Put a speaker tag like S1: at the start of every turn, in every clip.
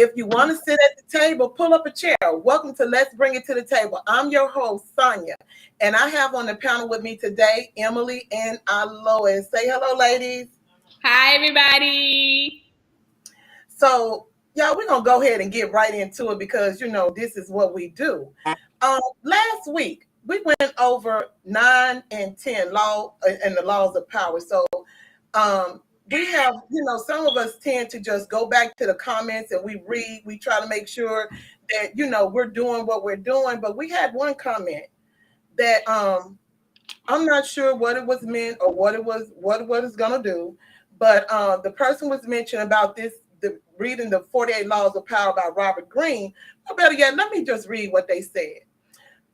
S1: If you want to sit at the table, pull up a chair. Welcome to Let's Bring It to the Table. I'm your host, Sonia, and I have on the panel with me today, Emily and Alois. Say hello, ladies.
S2: Hi, everybody.
S1: So, y'all, we're going to go ahead and get right into it because, this is what we do. Last week, we went over 9 and 10 law and the laws of power. So, we have, some of us tend to just go back to the comments and we read. We try to make sure that, we're doing what we're doing. But we had one comment that I'm not sure what it was meant or what it's gonna do. But the person was mentioning about reading the 48 Laws of Power by Robert Greene. Or better yet, let me just read what they said.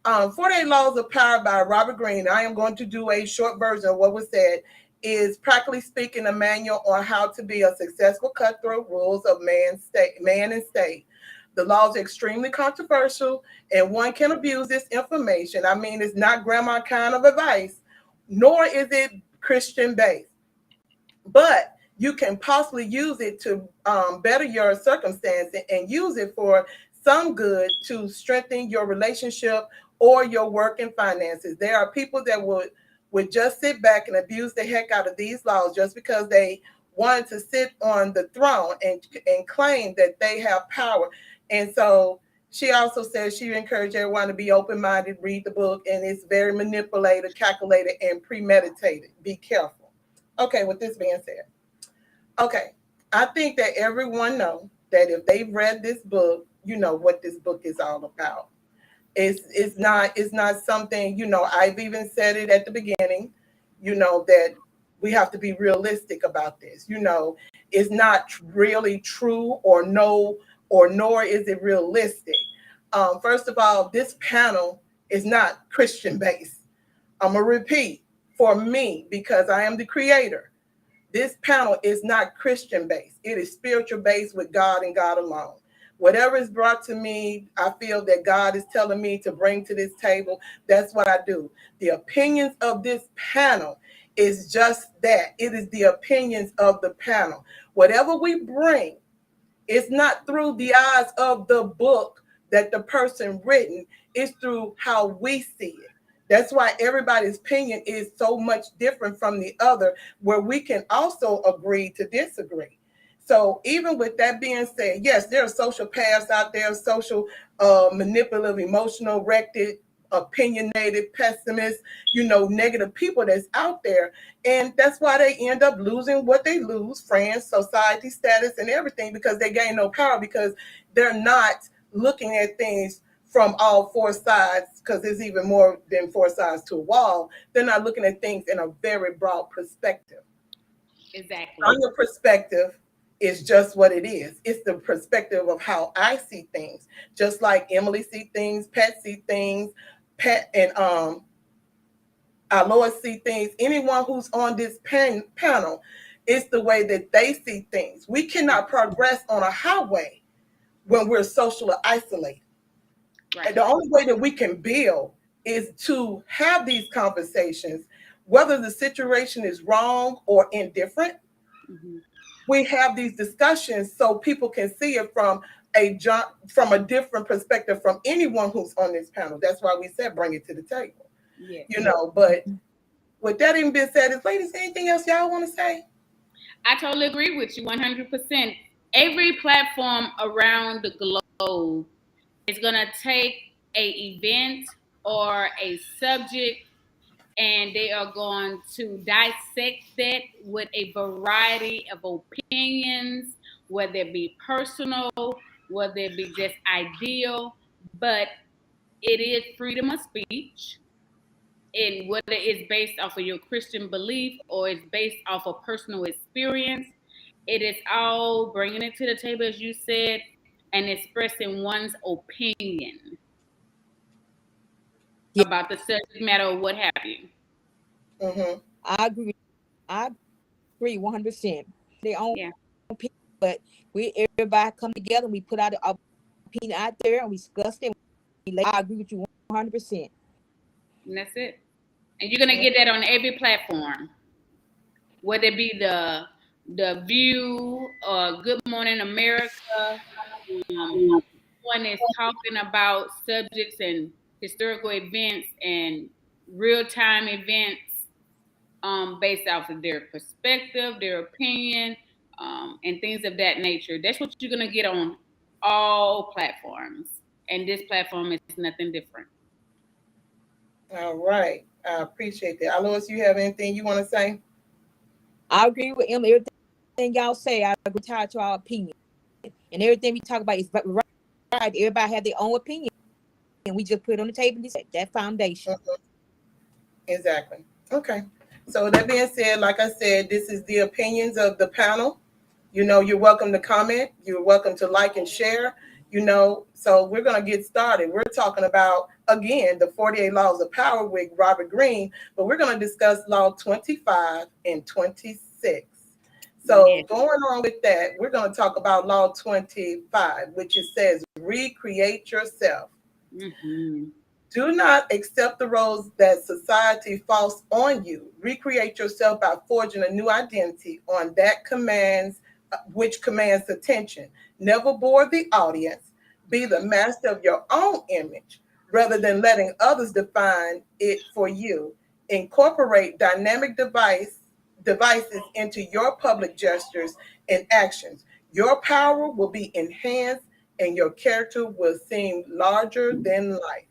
S1: 48 Laws of Power by Robert Greene. I am going to do a short version of what was said. Is practically speaking a manual on how to be a successful cutthroat rules of man and state. The laws are extremely controversial, and one can abuse this information. I mean, it's not grandma kind of advice, nor is it Christian based, but you can possibly use it to better your circumstance and use it for some good to strengthen your relationship or your work and finances. There are people that would just sit back and abuse the heck out of these laws just because they wanted to sit on the throne and claim that they have power. And so she also says she encouraged everyone to be open-minded, read the book, and it's very manipulated, calculated, and premeditated. Be careful. Okay, with this being said, okay, I think that everyone knows that if they've read this book, you know what this book is all about. It's not something, I've even said it at the beginning, that we have to be realistic about this. It's not really true or no, or nor is it realistic. First of all, this panel is not Christian based. I'm gonna repeat, for me, because I am the creator. This panel is not Christian based. It is spiritual based with God and God alone. Whatever is brought to me, I feel that God is telling me to bring to this table. That's what I do. The opinions of this panel is just that. It is the opinions of the panel. Whatever we bring, it's not through the eyes of the book that the person written, it's through how we see it. That's why everybody's opinion is so much different from the other, where we can also agree to disagree. So even with that being said, yes, there are social paths out there, social manipulative, emotional, rected, opinionated, pessimist, negative people that's out there. And that's why they end up losing what they lose, friends, society status, and everything, because they gain no power because they're not looking at things from all four sides, because there's even more than four sides to a wall. They're not looking at things in a very broad perspective.
S2: Exactly.
S1: On your perspective is just what it is. It's the perspective of how I see things. Just like Emily see things, Pat see things, Pat and Alois see things. Anyone who's on this panel, it's the way that they see things. We cannot progress on a highway when we're socially isolated.
S2: Right.
S1: And the only way that we can build is to have these conversations, whether the situation is wrong or indifferent.
S2: Mhm.
S1: We have these discussions so people can see it from a different perspective from anyone who's on this panel. That's why we said bring it to the table.
S2: Yes.
S1: But with that even being said, is ladies, anything else y'all want to say?
S2: I totally agree with you 100%. Every platform around the globe is going to take a event or a subject, and they are going to dissect that with a variety of opinions, whether it be personal, whether it be just ideal, but it is freedom of speech. And whether it's based off of your Christian belief or it's based off of personal experience, it is all bringing it to the table, as you said, and expressing one's opinion
S3: Yeah,
S2: about the subject matter or what have you.
S1: Mm-hmm.
S3: I agree. I agree 100%. Their own
S2: Yeah,
S3: opinion, but we everybody come together and we put our opinion out there and we discuss it. I agree with you 100%.
S2: and that's it. And you're gonna get that on every platform, whether it be the View or Good Morning America, one is talking about subjects and historical events and real-time events based off of their perspective, their opinion, and things of that nature. That's what you're going to get on all platforms. And this platform is nothing different.
S1: All right. I appreciate that. Alois, you have anything you want to say?
S3: I agree with Emma. Everything y'all say, I agree to our opinion. And everything we talk about is right. Everybody have their own opinion. And we just put it on the table and that foundation.
S1: Exactly. Okay. So that being said, like I said, this is the opinions of the panel. You know, you're welcome to comment. You're welcome to like and share. You know, so we're going to get started. We're talking about, again, the 48 Laws of Power with Robert Greene, but we're going to discuss Law 25 and 26. So going on with that, we're going to talk about Law 25, which it says, recreate yourself.
S2: Mm-hmm.
S1: Do not accept the roles that society forces on you. Recreate yourself by forging a new identity on that which commands attention. Never bore the audience. Be the master of your own image rather than letting others define it for you. Incorporate dynamic devices into your public gestures and actions. Your power will be enhanced and your character will seem larger than life.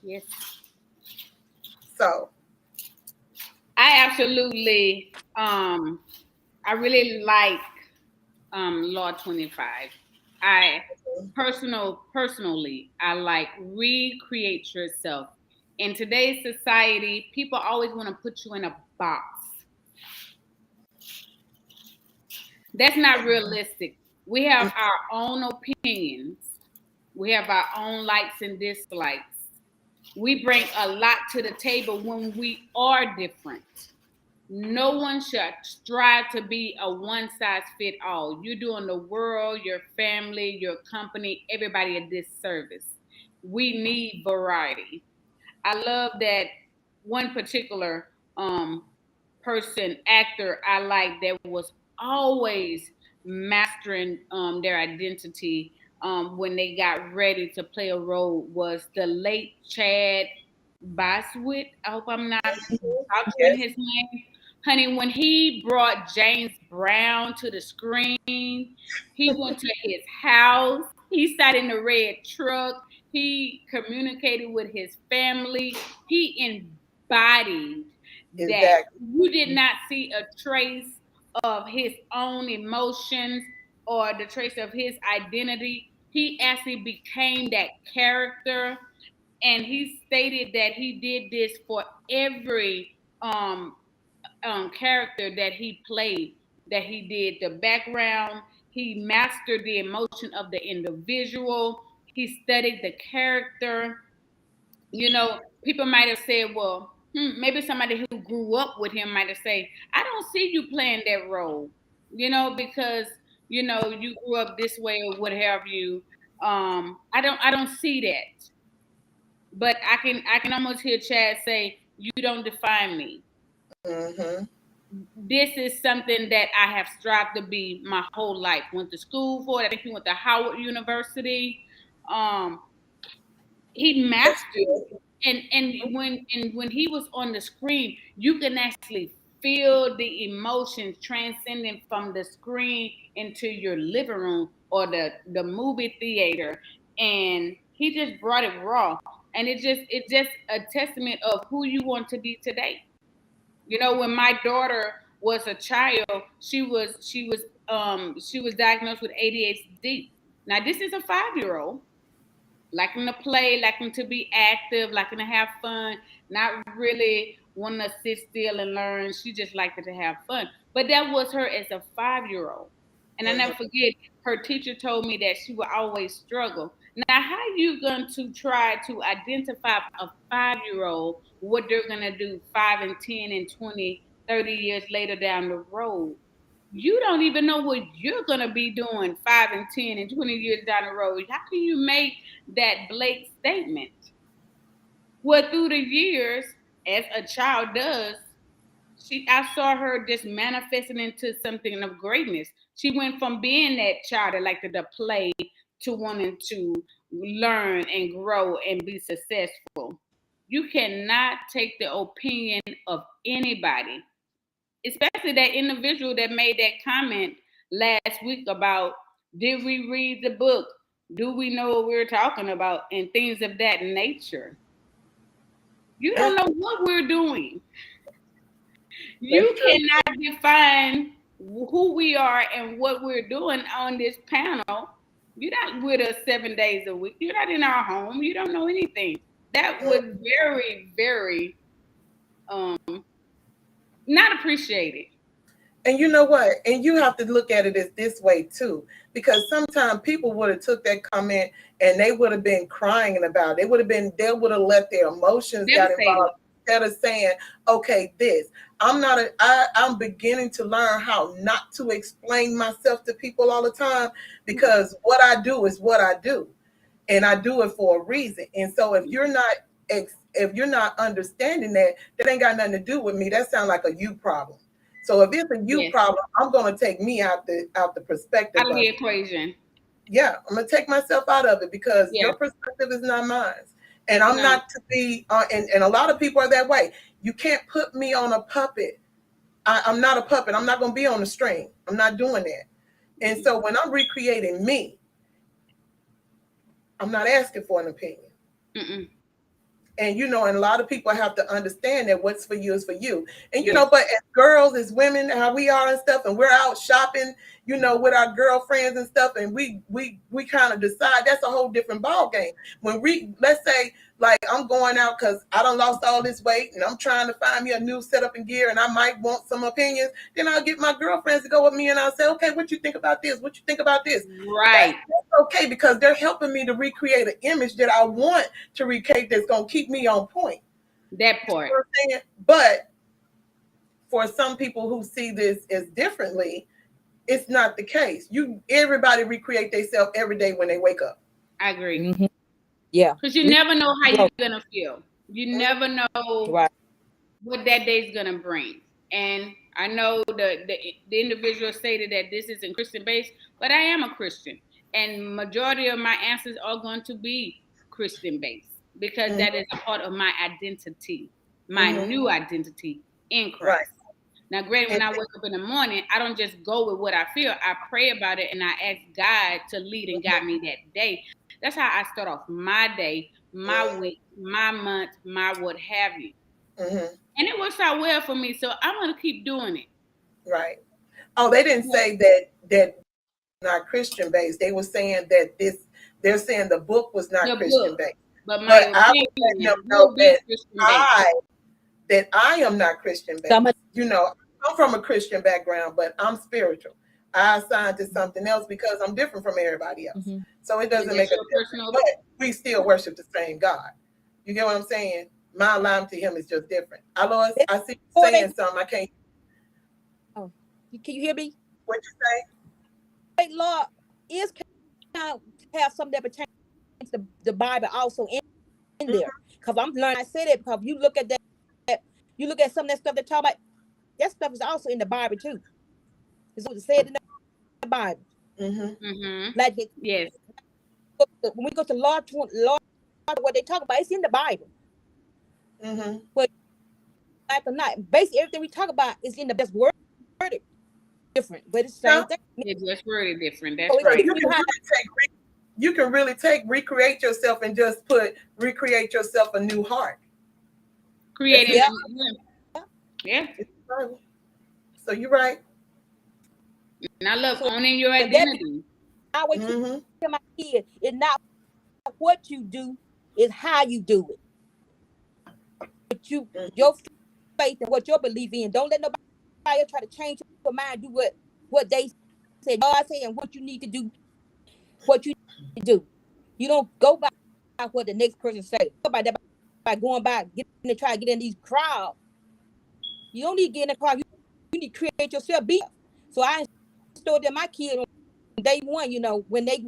S2: Yes.
S1: So
S2: I absolutely I really like Law 25. I personally I like recreate yourself. In today's society, people always want to put you in a box. That's not realistic. We have our own opinions. We have our own likes and dislikes. We bring a lot to the table when we are different. No one should strive to be a one-size-fits-all. You're doing the world, your family, your company, everybody a disservice. We need variety. I love that one particular actor I like that was always mastering their identity when they got ready to play a role was the late Chad Bosworth. I hope I'm not butchering his name. Honey, when he brought James Brown to the screen, he went to his house. He sat in the red truck. He communicated with his family. He embodied that. You did not see a trace of his own emotions or the trace of his identity. He actually became that character, and he stated that he did this for every character that he played, that he did the background. He mastered the emotion of the individual. He studied the character. You know, people might have said, well, maybe somebody who grew up with him might have said, I don't see you playing that role, you know, because, you know, you grew up this way or what have you. I don't see that. But I can almost hear Chad say, you don't define me.
S1: Mm-hmm.
S2: This is something that I have strived to be my whole life. Went to school for it. I think he went to Howard University. He mastered it. And when he was on the screen, you can actually feel the emotions transcending from the screen into your living room or the movie theater. And he just brought it raw. And it's just a testament of who you want to be today. You know, when my daughter was a child, she was diagnosed with ADHD. Now this is a 5-year-old, liking to play, liking to be active, liking to have fun, not really wanting to sit still and learn. She just liked to have fun. But that was her as a 5-year-old. And I never forget, her teacher told me that she would always struggle. Now, how are you going to try to identify a 5-year-old, what they're going to do 5 and 10 and 20, 30 years later down the road? You don't even know what you're going to be doing 5 and 10 and 20 years down the road. How can you make that Blake statement? Well, through the years, as a child does, I saw her just manifesting into something of greatness. She went from being that child that liked to play to wanting to learn and grow and be successful. You cannot take the opinion of anybody, especially that individual that made that comment last week about, did we read the book? Do we know what we're talking about? And things of that nature. You don't know what we're doing. You cannot define who we are and what we're doing on this panel. You're not with us 7 days a week. You're not in our home. You don't know anything. That was very, very not appreciated.
S1: And you know what? And you have to look at it as this way too, because sometimes people would have took that comment and they would have been crying about it. They would have let their emotions got involved instead of saying, okay, I'm beginning to learn how not to explain myself to people all the time, because what I do is what I do, and I do it for a reason. And so if you're not understanding that ain't got nothing to do with me. That sounds like a you problem. So if it's a you problem, I'm going to take me out the perspective.
S2: Out of the equation.
S1: Yeah, I'm going to take myself out of it, because your perspective is not mine. And I'm not to be, and a lot of people are that way. You can't put me on a puppet. I'm not a puppet. I'm not going to be on a string. I'm not doing that. And so when I'm recreating me, I'm not asking for an opinion. Mm-mm. And, and a lot of people have to understand that what's for you is for you. And, but as girls, as women, how we are and stuff, and we're out shopping, with our girlfriends and stuff, and we kind of decide, that's a whole different ball game. When let's say, like, I'm going out because I done lost all this weight and I'm trying to find me a new setup and gear, and I might want some opinions, then I'll get my girlfriends to go with me and I'll say, okay, what you think about this? What you think about this?
S2: Right.
S1: That's okay, because they're helping me to recreate an image that I want to recreate that's going to keep me on point.
S2: That part.
S1: You know what I'm saying? But for some people who see this as differently, it's not the case. Everybody recreate themselves every day when they wake up.
S2: I agree.
S3: Mm-hmm. Yeah.
S2: Because you never know how you're going to feel. You never know what that day's going to bring. And I know the individual stated that this isn't Christian based, but I am a Christian. And majority of my answers are going to be Christian based, because that is a part of my identity, my new identity in Christ. Right. Now, granted, when I wake up in the morning, I don't just go with what I feel. I pray about it and I ask God to lead and guide me that day. That's how I start off my day, my week, my month, my what have you. Mm-hmm. And it works out well for me, so I'm going to keep doing it.
S1: Right. Oh, they didn't say that not Christian based. They were saying that they're saying the book was not Christian based.
S2: But I would let them know
S1: that I am not Christian based. I'm from a Christian background, but I'm spiritual. I assigned to something else because I'm different from everybody else. Mm-hmm. So it doesn't make a difference. But we still worship the same God. You get what I'm saying? My alignment to him is just different. Alois, I see you saying something. I can't.
S3: Oh, can you hear me?
S1: What you say?
S3: Law is kind of have something that pertains to the Bible also in there. Because I'm learning. I said it because you look at that. You look at some of that stuff that talk about. That stuff is also in the Bible too. It's what it said in the Bible. Mm-hmm. Mm-hmm. Like
S2: yes.
S3: When we go to Law, what they talk about, it's in the Bible. Mm-hmm. But like or not, basically everything we talk about is in the best word different, but it's the same thing.
S2: It's just worded different. That's right.
S1: You can really recreate yourself and just recreate yourself a new heart.
S2: Creating. Yeah.
S1: So you're right.
S2: And I love owning your identity.
S3: I always tell my kids, it's not what you do, it's how you do it. But your faith and what you believe in. Don't let nobody else try to change your mind. Do what they said. God said, and what you need to do. What you need to do. You don't go by what the next person say. Go by that by going by, try to get in these crowds. You don't need to get in the crowd. You need to create yourself. So I installed that my kids on day one, when they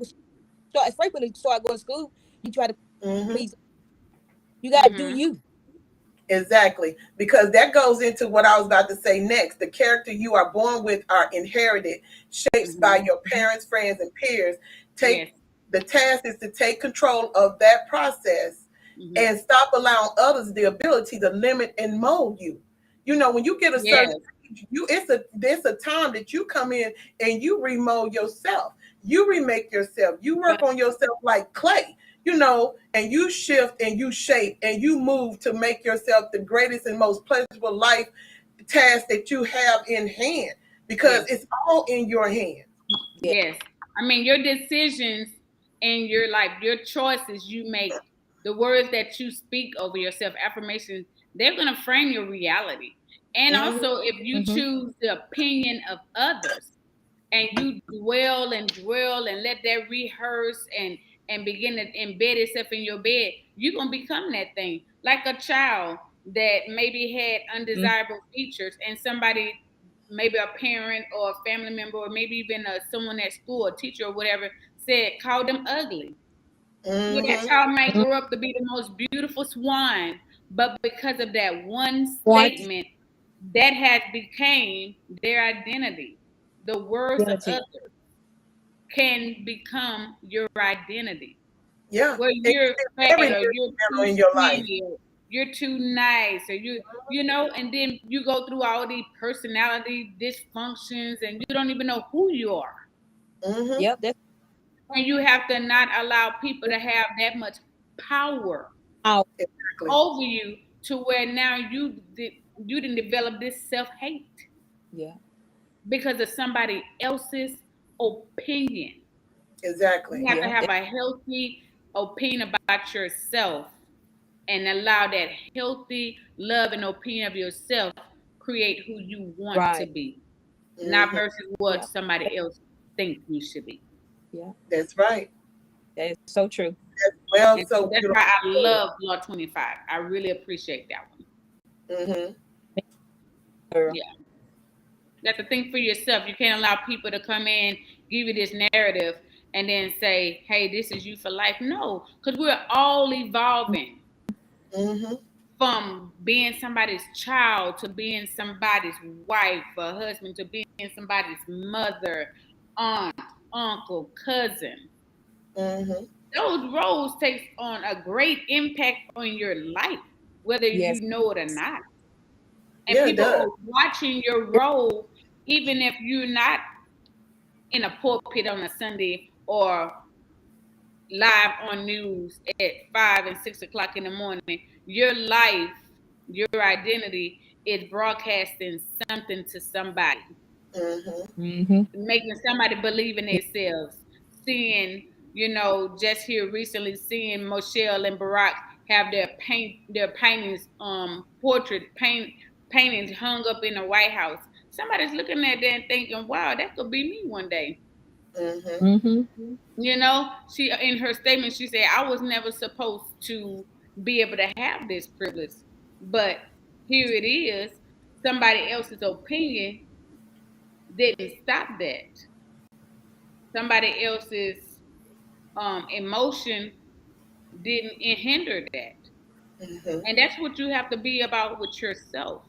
S3: start, especially when they start going to school, you try to please. You got to do you.
S1: Exactly. Because that goes into what I was about to say next. The character you are born with are inherited, shaped by your parents, friends, and peers. The task is to take control of that process and stop allowing others the ability to limit and mold you. You know, when you get a certain age, there's a time that you come in and you remold yourself. You remake yourself. You work on yourself like clay, you know, and you shift and you shape and you move to make yourself the greatest and most pleasurable life task that you have in hand, because it's all in your hands.
S2: Yes. I mean, your decisions and your life, your choices you make, the words that you speak over yourself, affirmations, they're going to frame your reality. And also, if you choose the opinion of others and you dwell and let that rehearse and begin to embed itself in your bed, you're going to become that thing. Like a child that maybe had undesirable features, and somebody, maybe a parent or a family member, or maybe even someone at school, a teacher or whatever, call them ugly. Well, that child might grow up to be the most beautiful swan, but because of that one statement, that has became their identity. The words of others can become your identity.
S1: Yeah.
S2: Where you're fat, or you're too
S1: in your life.
S2: skinny, or you're too nice, or you know, and then you go through all these personality dysfunctions and you don't even know who you are.
S3: Yep.
S2: And you have to not allow people to have that much power over you, to where now you didn't develop this self-hate.
S3: Yeah.
S2: Because of somebody else's opinion.
S1: Exactly.
S2: You have to have a healthy opinion about yourself and allow that healthy love and opinion of yourself create who you want to be, not versus what somebody else thinks you should be.
S3: Yeah.
S1: That's right.
S3: That is so true.
S1: Well,
S2: and
S1: so
S2: that's
S1: beautiful.
S2: why I love Law 25. I really appreciate that one. Yeah. You have to think for yourself. You can't allow people to come in, give you this narrative, and then say, hey, this is you for life. No, because we're all evolving. From being somebody's child to being somebody's wife or husband to being somebody's mother, aunt, uncle, cousin. Those roles take on a great impact on your life, whether you know it or not. And people are watching your role, even if you're not in a pulpit on a Sunday or live on news at 5 and 6 o'clock in the morning. Your life, your identity is broadcasting something to somebody, making somebody believe in themselves. Seeing, you know, just here recently, seeing Michelle and Barack have their paintings, paintings hung up in the White House. Somebody's looking at that and thinking, wow, that could be me one day. You know, she, in her statement, she said, I was never supposed to be able to have this privilege, but here it is. Somebody else's opinion didn't stop that. Somebody else's emotion didn't hinder that. And that's what you have to be about with yourself,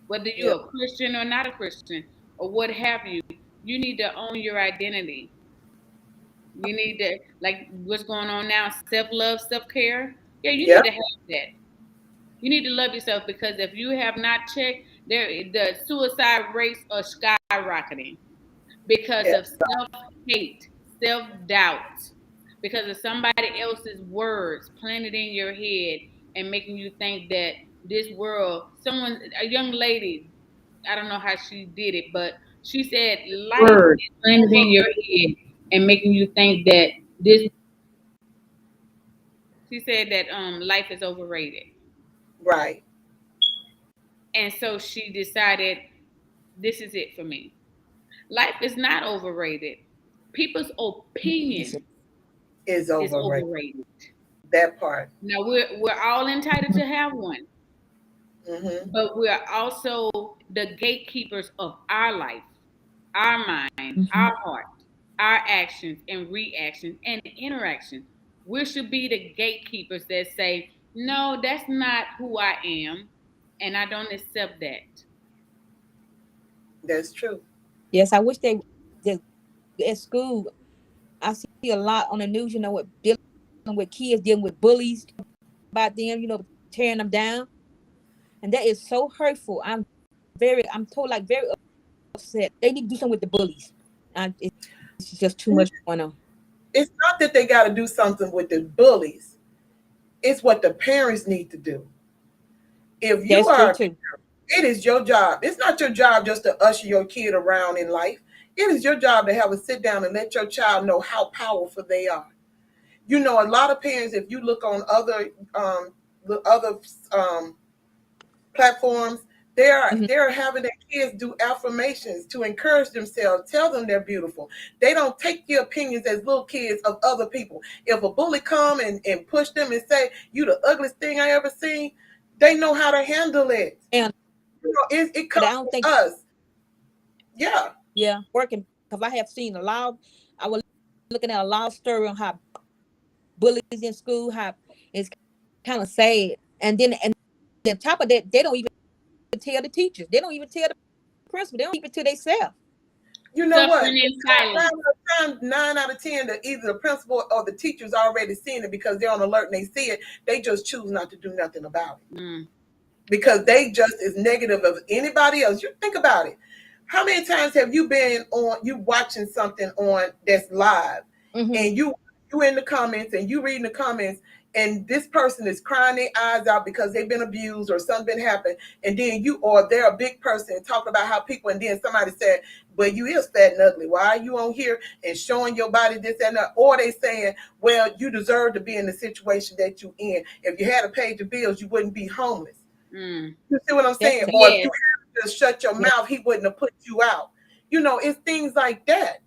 S2: whether you're a Christian or not a Christian or what have you. You need to own your identity. You need to, like what's going on now, self-love, self-care. Yeah, you need to have that. You need to love yourself, because if you have not checked, the suicide rates are skyrocketing because of self-hate, self-doubt, because of somebody else's words planted in your head and making you think that this world, a young lady, I don't know how she did it, but she said life is planted in your head and making you think that this. She said that life is overrated.
S1: Right.
S2: And so she decided, this is it for me. Life is not overrated. People's opinion
S1: is overrated. That part.
S2: Now we're all entitled to have one. But we're also the gatekeepers of our life, our mind, our heart, our actions and reactions and interactions. We should be the gatekeepers that say, no, that's not who I am, and I don't accept that.
S1: That's true.
S3: Yes, I wish they at school. I see a lot on the news, with dealing with kids, dealing with bullies about them, tearing them down. And that is so hurtful. I'm very upset. They need to do something with the bullies. It's just too much going on.
S1: It's not that they got to do something with the bullies. It's what the parents need to do. If you are, it is your job. It's not your job just to usher your kid around in life. It is your job to have a sit down and let your child know how powerful they are. A lot of parents, if you look on other platforms, they're having their kids do affirmations to encourage themselves, tell them they're beautiful. They don't take the opinions as little kids of other people. If a bully come and push them and say, "You the ugliest thing I ever seen," they know how to handle it.
S3: And
S1: it comes
S3: I don't think
S1: us. Yeah,
S3: working, because I have seen a lot. I was looking at a lot of story on how bullies in school, how it's kind of sad. And then on top of that, they don't even tell the teachers. They don't even tell the principal. They don't keep it to themselves.
S1: You know what? 9 out of 10, that either the principal or the teacher's already seen it because they're on alert and they see it. They just choose not to do nothing about it because they just as negative as anybody else. You think about it. How many times have you been watching something on that's live, and you in the comments and you reading the comments, and this person is crying their eyes out because they've been abused or something happened, and then they're a big person and talk about how people, and then somebody said, "Well, you is fat and ugly. Why are you on here and showing your body this and that?" Or they saying, "Well, you deserve to be in the situation that you in. If you had to pay the bills, you wouldn't be homeless." You see what I'm saying? Or if you had to shut your mouth, he wouldn't have put you out. It's things like that.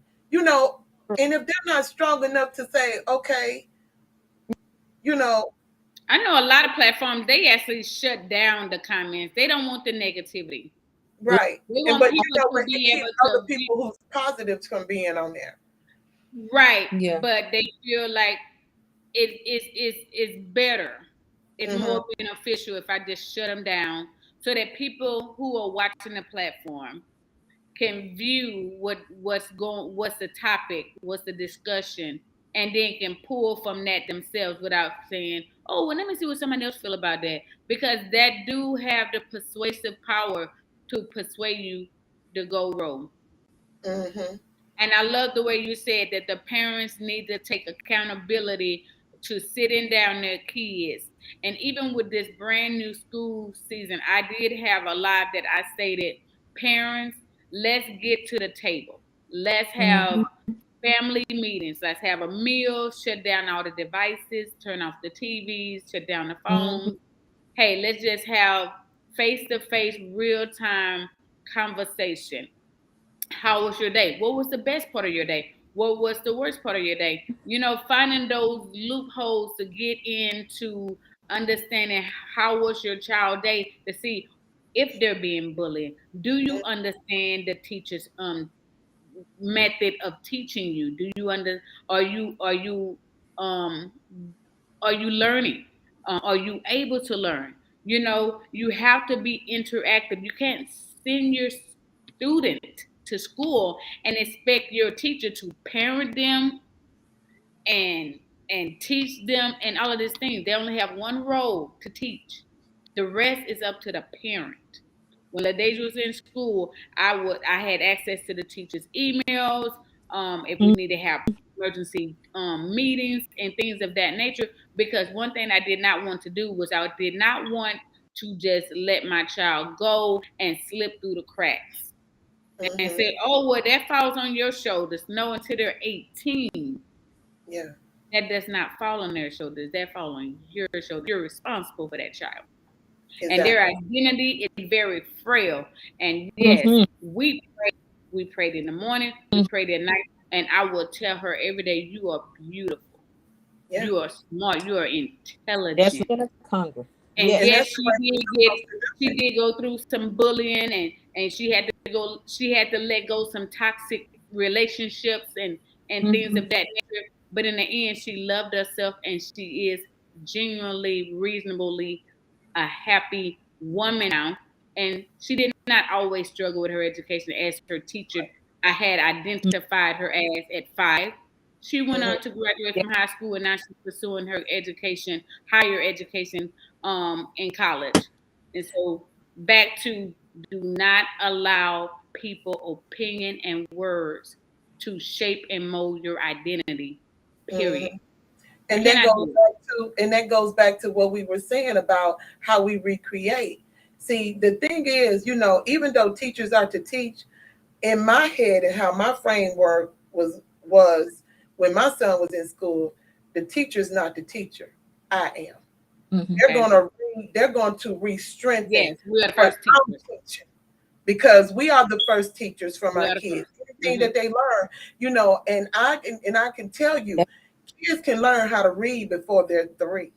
S1: And if they're not strong enough to say, okay,
S2: I know a lot of platforms, they actually shut down the comments. They don't want the negativity.
S1: Right. But other people who's positive can be in on there.
S2: Right. Yeah. But they feel like it's better. It's more beneficial if I just shut them down so that people who are watching the platform can view what's the topic, what's the discussion, and then can pull from that themselves without saying, "Oh, well, let me see what somebody else feel about that," because that do have the persuasive power to persuade you to go roll. And I love the way you said that the parents need to take accountability to sitting down their kids. And even with this brand new school season, I did have a live that I stated, "Parents, let's get to the table. Let's have family meetings. Let's have a meal, shut down all the devices, turn off the TVs, shut down the phones. Hey, let's just have face-to-face, real-time conversation. How was your day? What was the best part of your day? What was the worst part of your day?" Finding those loopholes to get into understanding how was your child day to see if they're being bullied. Do you understand the teacher's method of teaching you? Do you are you learning? Are you able to learn? You have to be interactive. You can't send your student to school and expect your teacher to parent them and teach them and all of these things. They only have one role to teach. The rest is up to the parent. When LaDeja was in school, I had access to the teacher's emails. If we need to have emergency meetings and things of that nature, because one thing I did not want to do was I did not want to just let my child go and slip through the cracks and say, "Oh, well, that falls on your shoulders." No, until they're 18.
S1: Yeah.
S2: That does not fall on their shoulders. That falls on your shoulders. You're responsible for that child. Exactly. And their identity is very frail. And yes, we prayed in the morning, we prayed at night, and I will tell her every day, "You are beautiful. Yeah. You are smart. You are intelligent."
S3: That's Congress.
S2: And yes, she did go through some bullying, and she had to let go some toxic relationships and things of that nature. But in the end, she loved herself, and she is genuinely, reasonably a happy woman now. And she did not always struggle with her education as her teacher I had identified her as at 5. She went on to graduate from high school, and now she's pursuing her education, higher education, in college. And so, back to, do not allow people opinion and words to shape and mold your identity. Period.
S1: And that goes back to what we were saying about how we recreate. See, the thing is, even though teachers are to teach, in my head and how my framework was when my son was in school, the teacher's not the teacher. I am. They're going to re-strengthen.
S2: Yes, we are the first teachers.
S1: Because we are the first teachers from our kids. Anything that they learn, and I can tell you, kids can learn how to read before they're 3.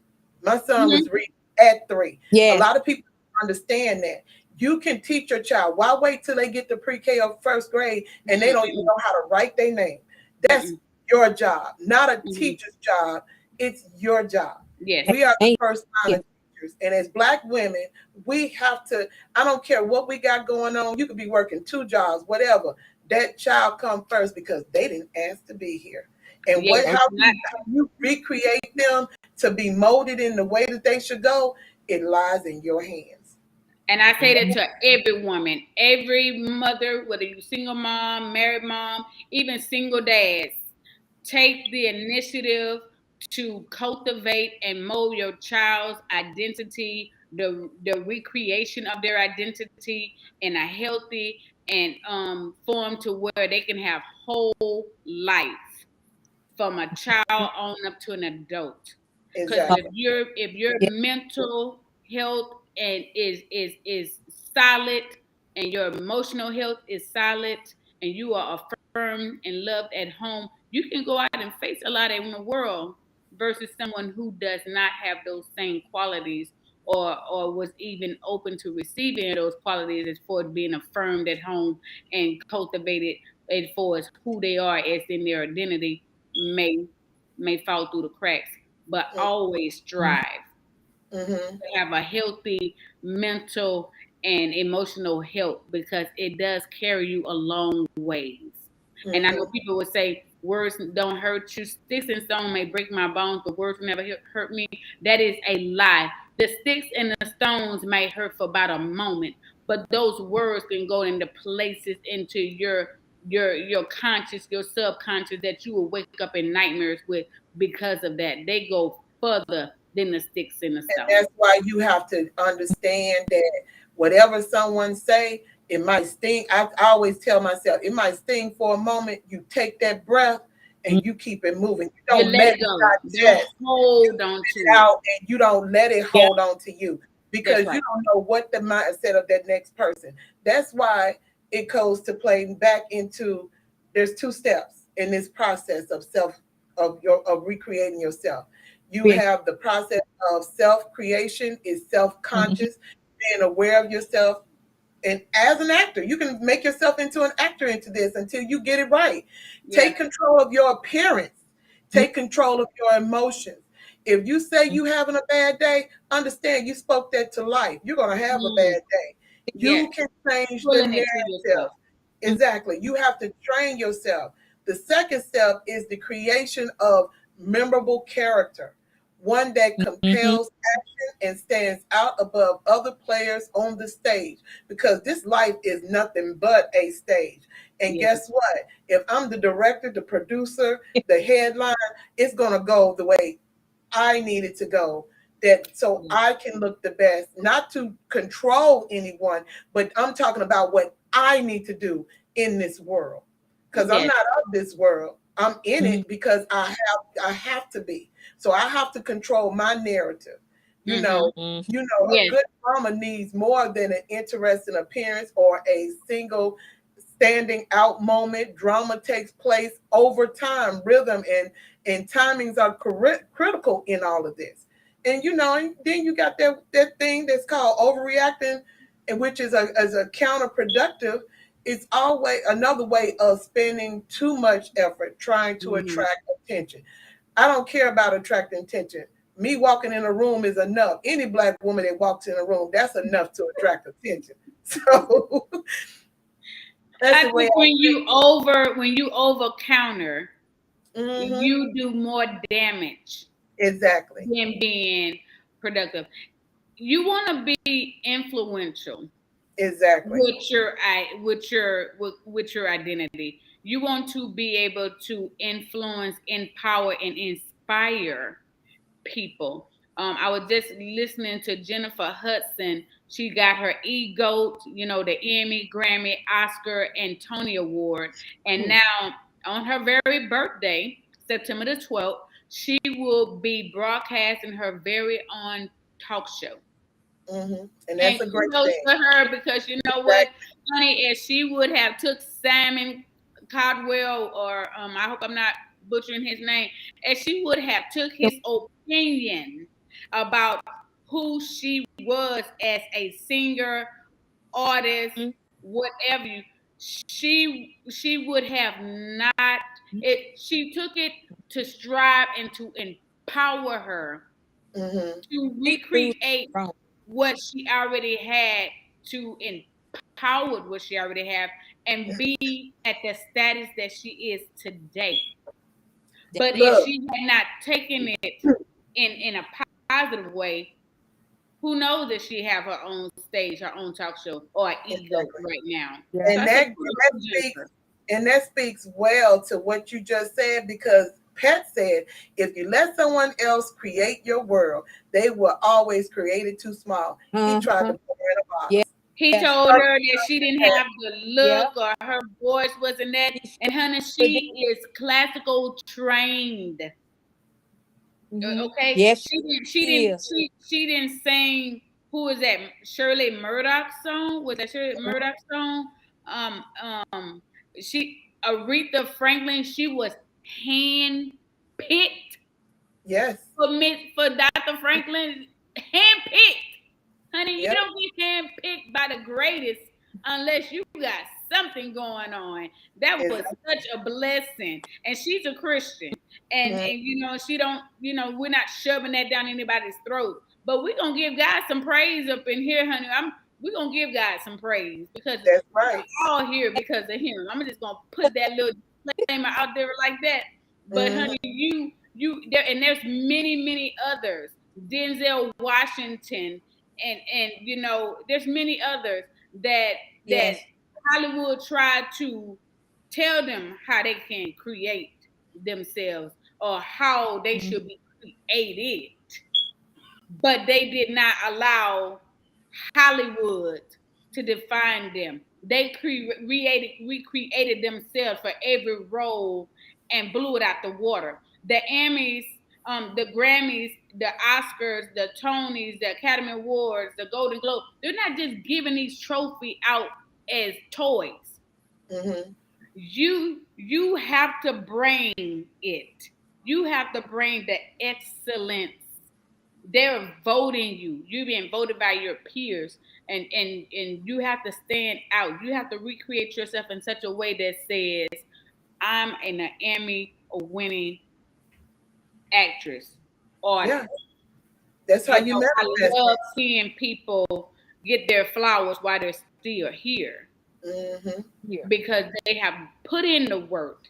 S1: My son was reading at 3.
S3: Yeah.
S1: A lot of people understand that. You can teach your child. Why wait till they get to pre-K or first grade and they don't even know how to write their name? That's your job, not a teacher's job. It's your job.
S2: Yes.
S1: We are the first line of teachers. And as Black women, we have to, I don't care what we got going on. You could be working 2 jobs, whatever. That child come first because they didn't ask to be here. And how you recreate them to be molded in the way that they should go, it lies in your hands.
S2: And I say that to every woman, every mother, whether you're single mom, married mom, even single dads, take the initiative to cultivate and mold your child's identity, the recreation of their identity in a healthy and form to where they can have whole life from a child on up to an adult. Because if your mental health and is solid, and your emotional health is solid, and you are affirmed and loved at home, you can go out and face a lot in the world versus someone who does not have those same qualities or was even open to receiving those qualities as far as being affirmed at home and cultivated as far as who they are as in their identity may fall through the cracks, but always strive to have a healthy mental and emotional health, because it does carry you a long ways. And I know people would say words don't hurt you. Sticks and stones may break my bones, but words will never hurt me. That is a lie. The sticks and the stones may hurt for about a moment, but those words can go into places into your conscious, your subconscious, that you will wake up in nightmares with because of that. They go further than the sticks and the stones.
S1: And that's why you have to understand that whatever someone say, it might sting. I always tell myself, it might sting for a moment. You take that breath and you keep it moving. You don't let it
S2: hold on to it
S1: out, and you don't let it hold on to you, because you don't know what the mindset of that next person. That's why it goes to playing back into, there's 2 steps in this process of recreating yourself. You have the process of self-creation, is self-conscious, being aware of yourself. And as an actor, you can make yourself into an actor into this until you get it right. Take control of your appearance. Take control of your emotions. If you say you having a bad day, understand you spoke that to life. You're going to have a bad day. You can change the narrative. Exactly. You have to train yourself. The second step is the creation of memorable character, one that compels action and stands out above other players on the stage, because this life is nothing but a stage. And guess what? If I'm the director, the producer, the headline, it's going to go the way I need it to go, so I can look the best, not to control anyone, but I'm talking about what I need to do in this world, because I'm not of this world. I'm in it because I have to be. So I have to control my narrative. A good drama needs more than an interesting appearance or a single standing out moment. Drama takes place over time. Rhythm and timings are critical in all of this. And then you got that thing that's called overreacting, and which is a counterproductive. It's always another way of spending too much effort trying to attract attention. I don't care about attracting attention. Me walking in a room is enough. Any Black woman that walks in a room, that's enough to attract attention. So that's
S2: I think when you over counter
S1: Mhm.
S2: you do more damage
S1: Exactly.
S2: than being productive. You want to be influential
S1: Exactly.
S2: with your identity. You want to be able to influence, empower, and inspire people. I was just listening to Jennifer Hudson. She got her EGOT, the Emmy, Grammy, Oscar, and Tony Award. And now on her very birthday, September the 12th, she will be broadcasting her very own talk show.
S1: And that's
S2: And
S1: a great
S2: kudos
S1: thing.
S2: to her, because you know what, honey, if she would have took Simon Caldwell, or I hope I'm not butchering his name, if she would have took his opinion about who she was as a singer, artist, whatever she would have not. She took it to strive and to empower her to recreate what she already had, to empower what she already have, and be at the status that she is today. But if she had not taken it in a positive way, who knows if she have her own stage, her own talk show, or an ego right now.
S3: Yeah.
S1: And that speaks well to what you just said, because Pat said, if you let someone else create your world, they will always create it too small. He tried to put her in a box.
S3: Yeah.
S2: He told her that she didn't have the look, or her voice wasn't that. And honey, she is classical trained. Okay.
S3: Yes,
S2: She didn't sing. Who is that? Shirley Murdoch song? Was that Shirley Murdoch song? She Aretha Franklin. She was hand picked.
S1: Yes.
S2: For Dr. Franklin, hand picked. Honey,
S1: Yep.
S2: You don't get hand picked by the greatest unless you got something going on. That was such a blessing. And she's a Christian. And she don't, we're not shoving that down anybody's throat. But we're gonna give God some praise up in here, honey. We're gonna give God some praise, because
S1: that's right.
S2: We're all here because of him. I'm just gonna put that little disclaimer out there like that. But honey, there's many others. Denzel Washington, and there's many others that Hollywood tried to tell them how they can create themselves, or how they should be created, but they did not allow Hollywood to define them. They recreated themselves for every role and blew it out the water. The Emmys, the Grammys, the Oscars, the Tonys, the Academy Awards, the Golden Globe, they're not just giving these trophies out as toys. You have to bring it. You have to bring the excellence. They're voting you. You're being voted by your peers, and you have to stand out. You have to recreate yourself in such a way that says, I'm an Emmy winning actress. Artist.
S1: That's how you
S2: know, I love seeing people get their flowers while they're still here. Because they have put in the work,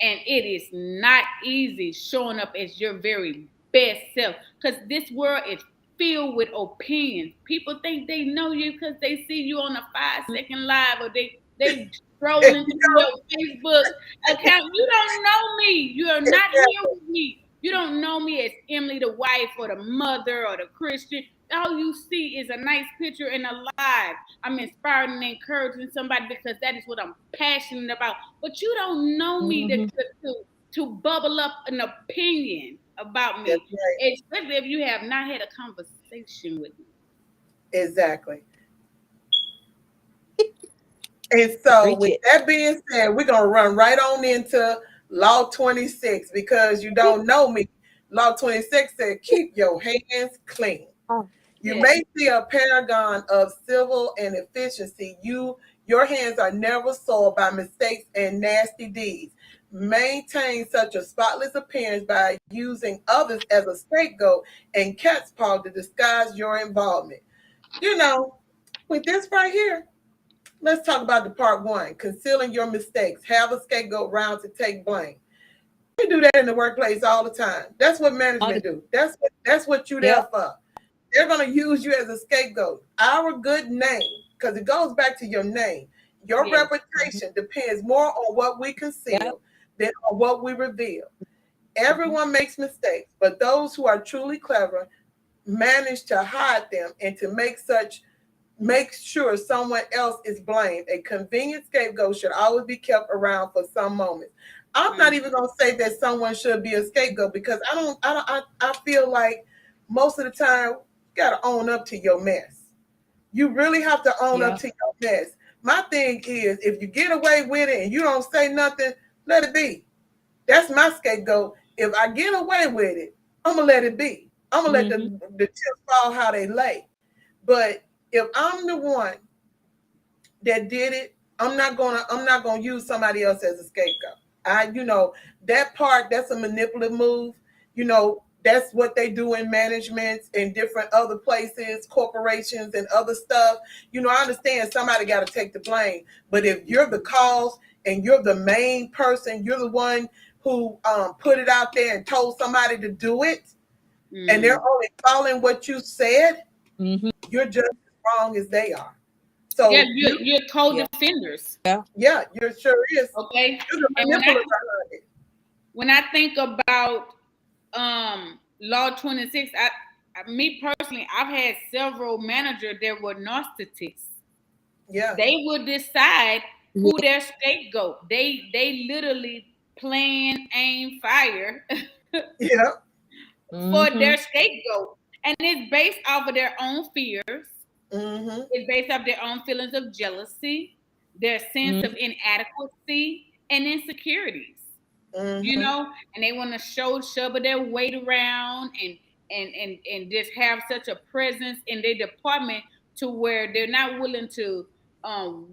S2: and it is not easy showing up as your very best self, because this world is filled with opinions. People think they know you because they see you on a 5-second live, or they scroll into your Facebook account. You don't know me. You are not here with me. You don't know me as Emily, the wife, or the mother, or the Christian. All you see is a nice picture and a live. I'm inspiring and encouraging somebody because that is what I'm passionate about. But you don't know me to bubble up an opinion about me, especially if you have not had a conversation with me.
S1: Exactly. And so, with that being said, we're going to run right on into Law 26, because you don't know me. Law 26 said, keep your hands clean. You may see a paragon of civil and efficiency. Your hands are never soiled by mistakes and nasty deeds. Maintain such a spotless appearance by using others as a scapegoat and cat's paw to disguise your involvement. With this right here, let's talk about the part one, concealing your mistakes. Have a scapegoat round to take blame. do that in the workplace all the time. That's what management do. That's what you there for. They're going to use you as a scapegoat. Our good name, because it goes back to your name. Your reputation depends more on what we conceal than on what we reveal. Everyone makes mistakes, but those who are truly clever manage to hide them and to make sure someone else is blamed. A convenient scapegoat should always be kept around for some moments. I'm not even going to say that someone should be a scapegoat, because I feel like most of the time you got to own up to your mess. You really have to own up to your mess. My thing is, if you get away with it and you don't say nothing, let it be. That's my scapegoat. If I get away with it, I'm gonna let it be. I'm gonna let the chips fall how they lay. But if I'm the one that did it, I'm not gonna use somebody else as a scapegoat. That's a manipulative move. That's what they do in managements and different other places, corporations and other stuff. I understand somebody got to take the blame, but if you're the cause and you're the main person, you're the one who put it out there and told somebody to do it, and they're only following what you said, you're just as wrong as they are. So
S2: you're co-defenders.
S1: Yeah, you sure is.
S2: Okay.
S1: You're the manipulator behind it.
S2: When I think about Law 26, me personally, I've had several managers that were narcissists.
S1: Yeah.
S2: They would decide who their scapegoat. They literally plan, aim, fire for their scapegoat. And it's based off of their own fears. It's based off their own feelings of jealousy, their sense of inadequacy and insecurities. And they want to shove their weight around and just have such a presence in their department to where they're not willing to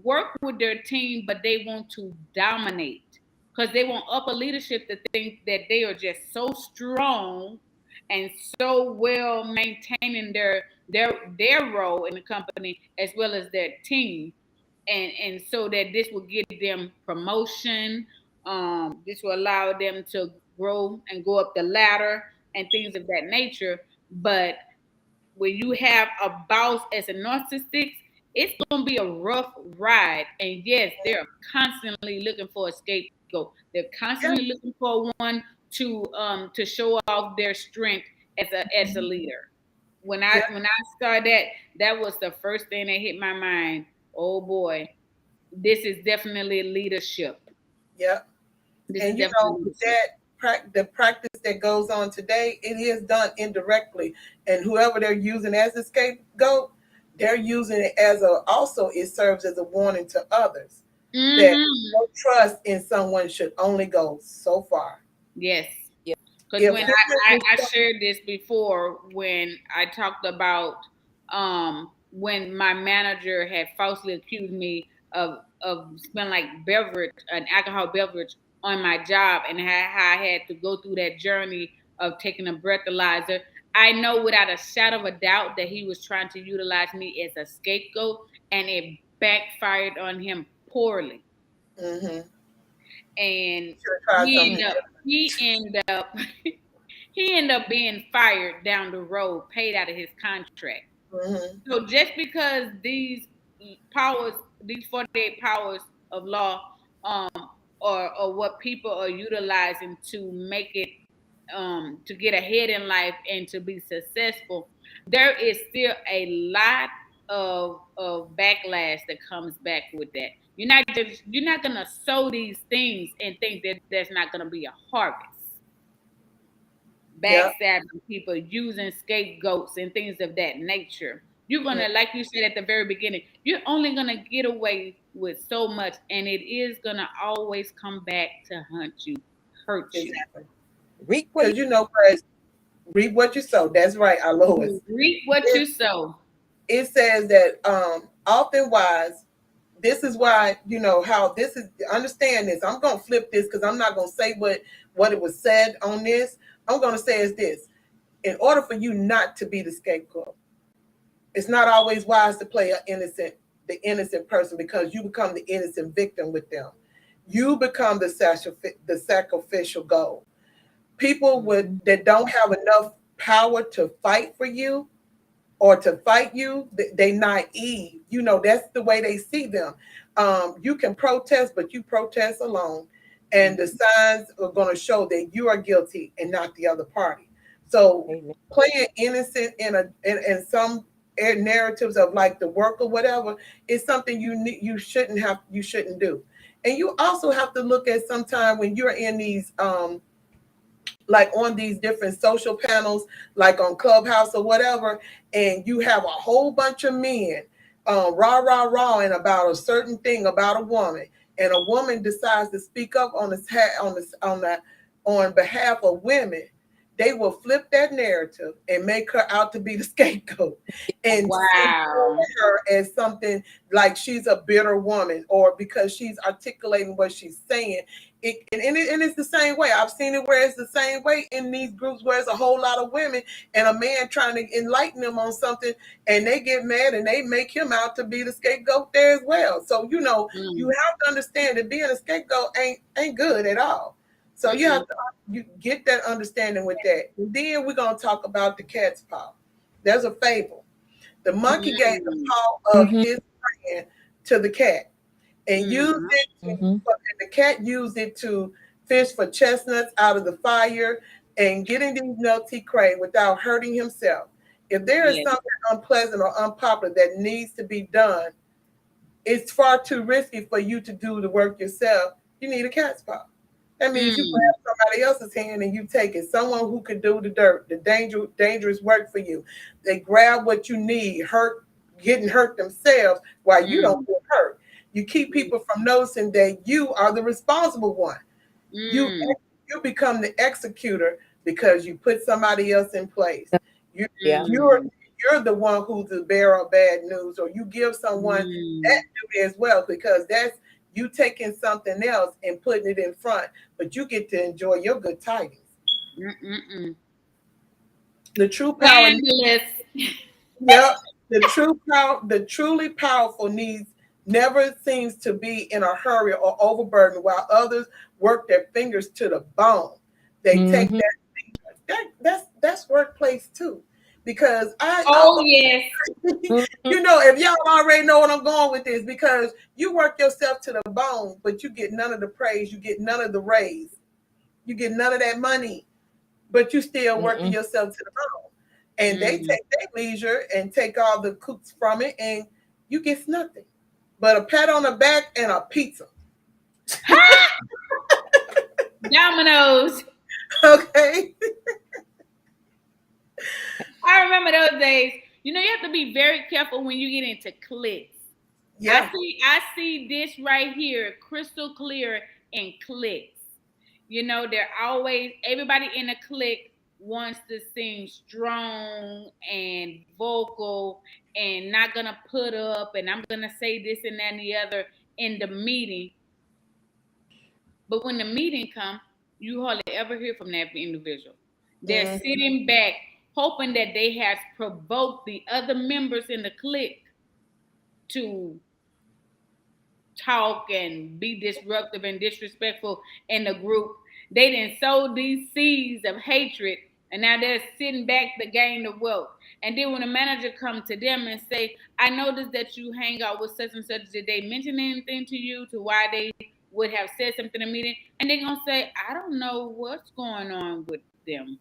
S2: work with their team, but they want to dominate because they want upper leadership to think that they are just so strong and so well maintaining their role in the company as well as their team, and so that this will give them promotion. This will allow them to grow and go up the ladder and things of that nature. But when you have a boss as a narcissist, it's going to be a rough ride. And yes, they're constantly looking for a scapegoat. They're constantly looking for one to show off their strength as a leader. When I started that was the first thing that hit my mind. Oh boy, this is definitely leadership.
S1: Yeah. And the practice that goes on today, it is done indirectly. And whoever they're using as a scapegoat, they're using it it serves as a warning to others that no trust in someone should only go so far.
S2: Yes. Because when I shared this before, when I talked about when my manager had falsely accused me of smelling like an alcohol beverage on my job, and how I had to go through that journey of taking a breathalyzer. I know without a shadow of a doubt that he was trying to utilize me as a scapegoat, and it backfired on him poorly. And he ended up being fired down the road, paid out of his contract. So just because these 48 powers of law, or what people are utilizing to make it, to get ahead in life and to be successful, there is still a lot of backlash that comes back with that. You're not gonna sow these things and think that there's not gonna be a harvest. Backstabbing people, using scapegoats and things of that nature. You're gonna, like you said at the very beginning, you're only gonna get away with so much, and it is gonna always come back to hurt you.
S1: Reap what reap what you sow. That's right, our Lord.
S2: Reap what you sow.
S1: It says that often wise. This is why how this is. Understand this. I'm gonna flip this because I'm not gonna say what it was said on this. I'm gonna say is this: in order for you not to be the scapegoat, it's not always wise to play the innocent person, because you become the innocent victim with them. You become the sacrificial goal. People that don't have enough power to fight for you or to fight you, they naive. You know, that's the way they see them. You can protest, but you protest alone, and the signs are going to show that you are guilty and not the other party. So playing innocent in some narratives of like the work or whatever is something you shouldn't do. And you also have to look at sometime when you're in these like on these different social panels, like on Clubhouse or whatever, and you have a whole bunch of men rah rah rah and about a certain thing about a woman, and a woman decides to speak up on behalf of women. They will flip that narrative and make her out to be the scapegoat and
S2: wow.
S1: her as something like she's a bitter woman, or because she's articulating what she's saying. And it's the same way. I've seen it where it's the same way in these groups where it's a whole lot of women and a man trying to enlighten them on something, and they get mad and they make him out to be the scapegoat there as well. So, you know, you have to understand that being a scapegoat ain't good at all. So you have to you get that understanding with that. And then we're going to talk about the cat's paw. There's a fable. The monkey gave the paw of his friend to the cat and used it and the cat used it to fish for chestnuts out of the fire and getting these nuts he craved without hurting himself. If there is something unpleasant or unpopular that needs to be done, it's far too risky for you to do the work yourself. You need a cat's paw. That means you grab somebody else's hand and you take it. Someone who could do the dirt, the dangerous work for you. They grab what you need, getting hurt themselves while you don't get hurt. You keep people from noticing that you are the responsible one. You become the executor because you put somebody else in place. You're the one who's the bearer of bad news, or you give someone that duty as well, because that's you taking something else and putting it in front, but you get to enjoy your good tidings. The true power. The truly powerful needs never seems to be in a hurry or overburdened, while others work their fingers to the bone. They take that's workplace too. Because you know, if y'all already know what I'm going with this, because you work yourself to the bone, but you get none of the praise, you get none of the raise, you get none of that money, but you still working yourself to the bone. And they take their leisure and take all the cooks from it, and you get nothing but a pat on the back and a pizza.
S2: Domino's.
S1: Okay.
S2: I remember those days. You know, you have to be very careful when you get into clicks. Yeah. I see this right here, crystal clear in clicks. You know, they're always, everybody in a clique wants to seem strong and vocal and not going to put up, and I'm going to say this and that and the other in the meeting. But when the meeting comes, you hardly ever hear from that individual. They're sitting back, hoping that they have provoked the other members in the clique to talk and be disruptive and disrespectful in the group. They didn't sow these seeds of hatred, and now they're sitting back to gain the wealth. And then when the manager comes to them and say, I noticed that you hang out with such and such, did they mention anything to you to why they would have said something in a meeting? And they're going to say, I don't know what's going on with them.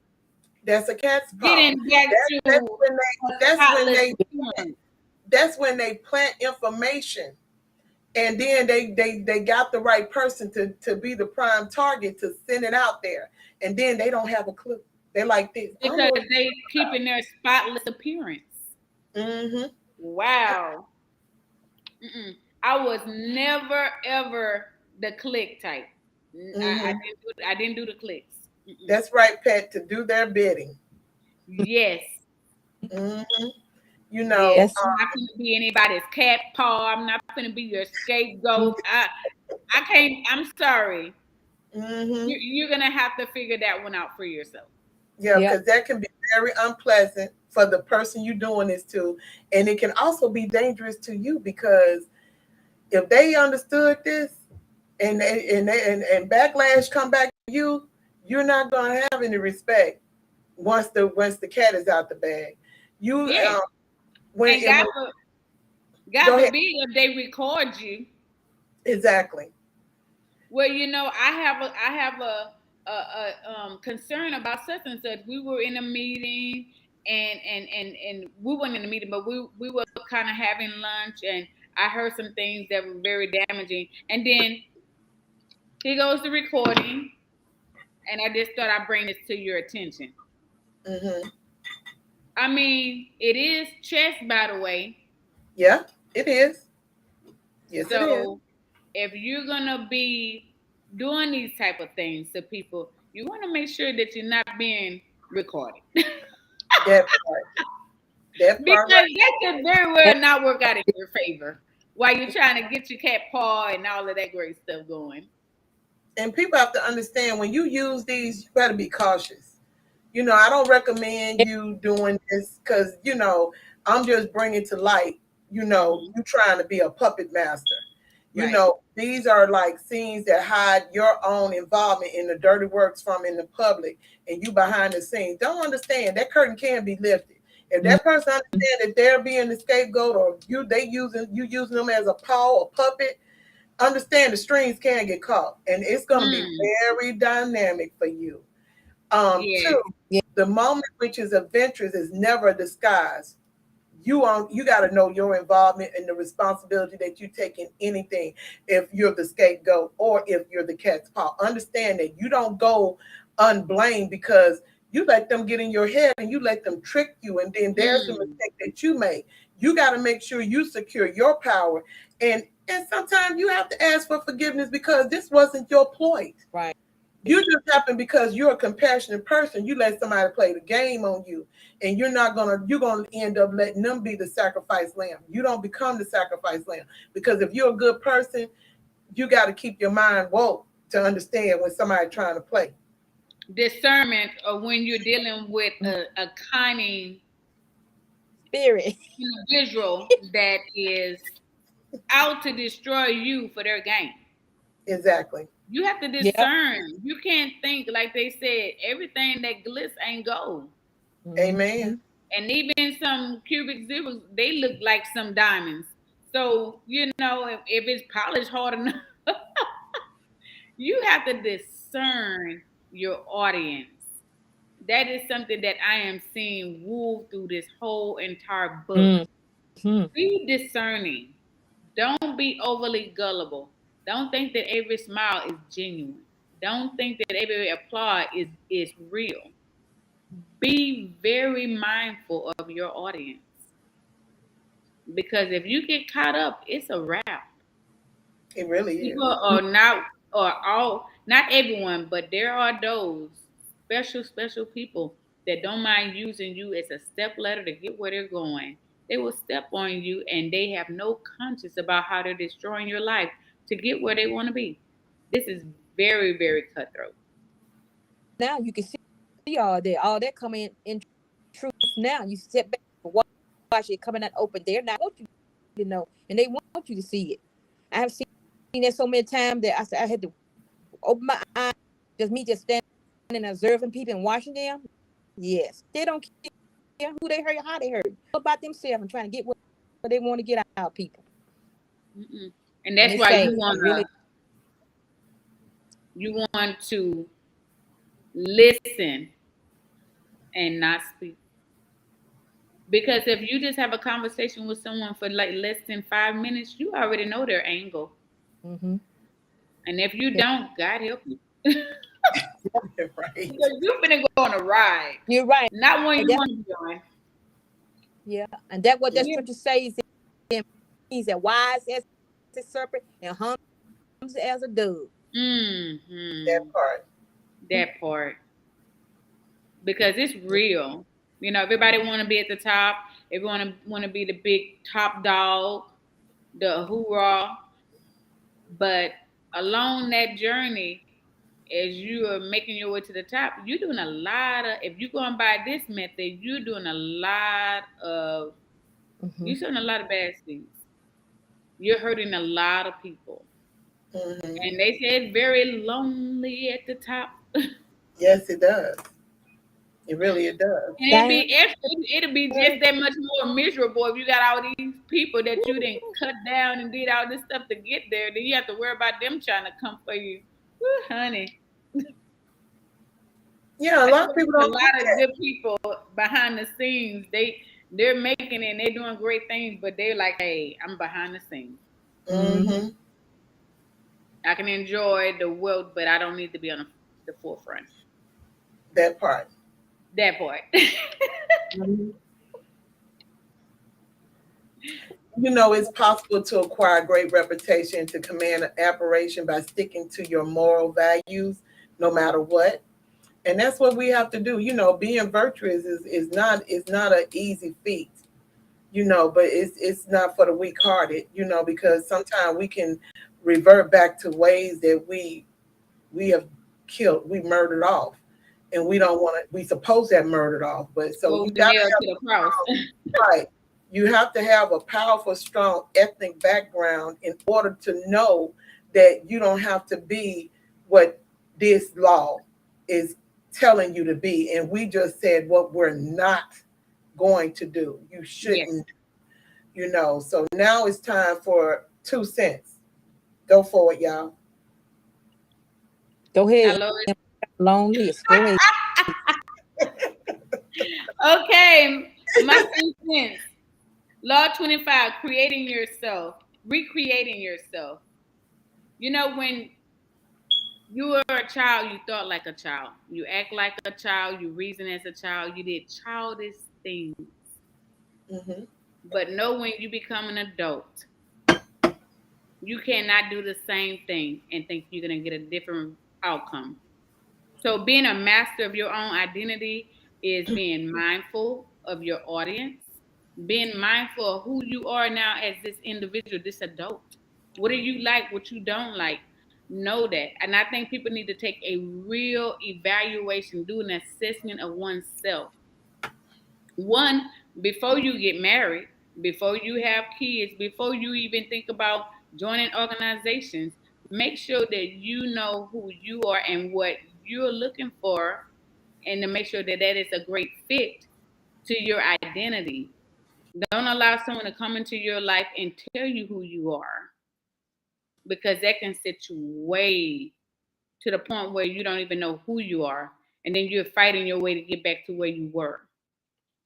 S1: That's a cat's paw.
S2: Getting back
S1: that's when they plant information, and then they got the right person to be the prime target to send it out there, and then they don't have a clue. They're like this
S2: because they keeping their spotless appearance. Wow. I was never ever the click type. I didn't do the clicks.
S1: That's right, Pat, to do their bidding.
S2: Yes.
S1: You know,
S2: I'm not going to be anybody's cat paw. I'm not going to be your scapegoat. I can't. I'm sorry. You're going to have to figure that one out for yourself.
S1: Yeah, because that can be very unpleasant for the person you're doing this to, and it can also be dangerous to you, because if they understood this and backlash come back to you, you're not gonna have any respect once the cat is out the bag. You
S2: Yeah.
S1: when,
S2: And
S1: and when
S2: God
S1: go ahead.
S2: forbid if they record you.
S1: Exactly.
S2: Well, I have a concern about such and such. We were in a meeting, and we weren't in a meeting, but we were kind of having lunch, and I heard some things that were very damaging. And then here goes the recording, and I just thought I'd bring this to your attention.
S1: Mm-hmm.
S2: I mean, it is chess, by the way.
S1: Yeah, it is. Yes, it is.
S2: So if you're gonna be doing these type of things to people, you want to make sure that you're not being recorded.
S1: That part. That
S2: Because
S1: part right.
S2: that could very well not work out in your favor while you're trying to get your cat paw and all of that great stuff going.
S1: And people have to understand when you use these, you better be cautious. I don't recommend you doing this because, I'm just bringing to light, you trying to be a puppet master.
S2: Right.
S1: These are like scenes that hide your own involvement in the dirty works from in the public and you behind the scenes. Don't understand that curtain can be lifted. If that person understands that they're being the scapegoat or you using them as a paw or puppet, understand the strings can get caught and it's going to be very dynamic for you.
S2: Yeah.
S1: Two,
S3: Yeah.
S1: the moment which is adventurous is never a disguise. You got to know your involvement and the responsibility that you take in anything. If you're the scapegoat or if you're the cat's paw, understand that you don't go unblamed because you let them get in your head and you let them trick you, and then there's the mistake that you make. You got to make sure you secure your power, and sometimes you have to ask for forgiveness because this wasn't your ploy.
S3: Right.
S1: You just happen because you're a compassionate person. You let somebody play the game on you, and you're gonna end up letting them be the sacrifice lamb. You don't become the sacrifice lamb because if you're a good person, you got to keep your mind woke to understand when somebody's trying to play.
S2: Discernment of when you're dealing with a cunning
S3: Spirit.
S2: individual that is out to destroy you for their gain.
S1: Exactly.
S2: You have to
S3: Yep.
S2: discern. You can't think like they said, everything that glitz ain't gold.
S1: Amen.
S2: And even some cubic zeros, they look like some diamonds. So, if it's polished hard enough, you have to discern your audience. That is something that I am seeing wool through this whole entire book.
S3: Mhm.
S2: Be discerning. Don't be overly gullible. Don't think that every smile is genuine. Don't think that every applause is real. Be very mindful of your audience. Because if you get caught up, it's a wrap.
S1: It really is.
S2: People are not everyone, but there are those special people that don't mind using you as a step ladder to get where they're going. They will step on you and they have no conscience about how they're destroying your life to get where they want to be. This is very, very cutthroat.
S3: Now you can see all that coming in truth. Now you sit back and watch it coming out open. They're not want you to know, and they want you to see it. I have seen that so many times that I said I had to open my eyes. Just standing and observing people and watching them. Yes, they don't care who they hurt, how they hurt. About themselves and trying to get what they want to get out of people.
S2: Mm-mm. And that's
S3: And
S2: why
S3: say, really,
S2: you want to listen and not speak. Because if you just have a conversation with someone for like less than 5 minutes, you already know their angle.
S3: mm-hmm.
S2: And if you
S3: Yeah.
S2: don't, God help you.
S1: Right.
S2: Because you're finna go on a ride.
S3: You're right.
S2: Not one
S3: And
S2: you want to be on.
S3: Yeah, and that what that
S2: Yeah.
S3: scripture says. He's as wise as a serpent and humble as a dove.
S2: Mm-hmm.
S1: That part.
S2: That part. Because it's real. Everybody want to be at the top. Everyone want to be the big top dog, the hoorah. But along that journey, as you are making your way to the top, you're doing a lot of. If you're going by this method, you're doing a lot of.
S3: Mm-hmm.
S2: You're doing a lot of bad things. You're hurting a lot of people.
S1: Mm-hmm.
S2: And they say it's very lonely at the top.
S1: Yes, it does. It does.
S2: And it'll be just that much more miserable if you got all these people that you didn't cut down and did all this stuff to get there. Then you have to worry about them trying to come for you. Woo, honey.
S1: Yeah, a lot of people
S2: A
S1: don't
S2: lot
S1: do
S2: of
S1: that.
S2: good people behind the scenes. They're making it and they're doing great things, but they're like, hey, I'm behind the scenes.
S1: Mm-hmm.
S2: I can enjoy the wealth, but I don't need to be on the forefront.
S1: That part.
S2: That part.
S1: You know, it's possible to acquire a great reputation, to command an admiration by sticking to your moral values, no matter what. And that's what we have to do. You know, being virtuous is not an easy feat. You know, but it's not for the weak-hearted. You know, because sometimes we can revert back to ways that we have killed, we murdered off, and we don't want to. We supposed to have murdered off, but so
S2: Go
S1: you
S2: the
S1: got to
S2: nail
S1: have
S2: to the cross.
S1: right. You have to have a powerful, strong ethnic background in order to know that you don't have to be what this law is telling you to be. And we just said what we're not going to do. You shouldn't, you know. So now it's time for 2 cents. Go for it, y'all.
S3: Go
S2: I
S3: ahead.
S2: love it.
S3: Long list. Go ahead.
S2: Okay, my 2 cents. Law 25, creating yourself, recreating yourself. You know, when you were a child, you thought like a child. You act like a child. You reason as a child. You did childish things.
S1: Mm-hmm.
S2: But know when you become an adult, you cannot do the same thing and think you're going to get a different outcome. So being a master of your own identity is being mindful of your audience, being mindful of who you are now as this individual, this adult. What do you like? What you don't like? Know that. And I think people need to take a real evaluation, do an assessment of oneself. One, before you get married, before you have kids, before you even think about joining organizations, make sure that you know who you are and what you're looking for, and to make sure that that is a great fit to your identity. Don't allow someone to come into your life and tell you who you are, because that can set you way to the point where you don't even know who you are, and then you're fighting your way to get back to where you were.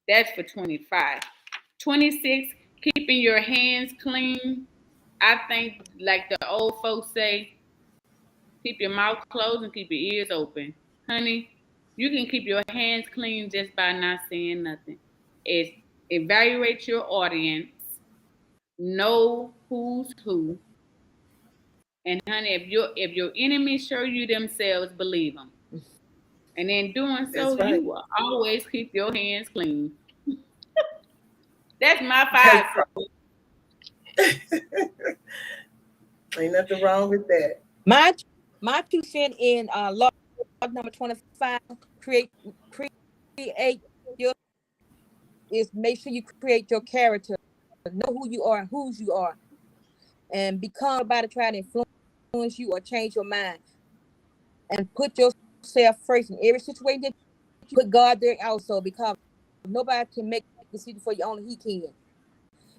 S2: That's for 25. 26, keeping your hands clean. I think, like the old folks say, keep your mouth closed and keep your ears open. Honey, you can keep your hands clean just by not saying nothing. It's evaluate your audience, know who's who, and honey, if your enemies show you themselves, believe them. And in doing so,
S1: That's right.
S2: you will always keep your hands clean. That's my
S1: That's
S2: 5.
S1: right. Ain't nothing wrong with that.
S3: My 2 cents in law number 25, create your is make sure you create your character, know who you are and whose you are, and become about to try to influence you or change your mind, and put yourself first in every situation. That you put God there also, because nobody can make the decision for you, only He can.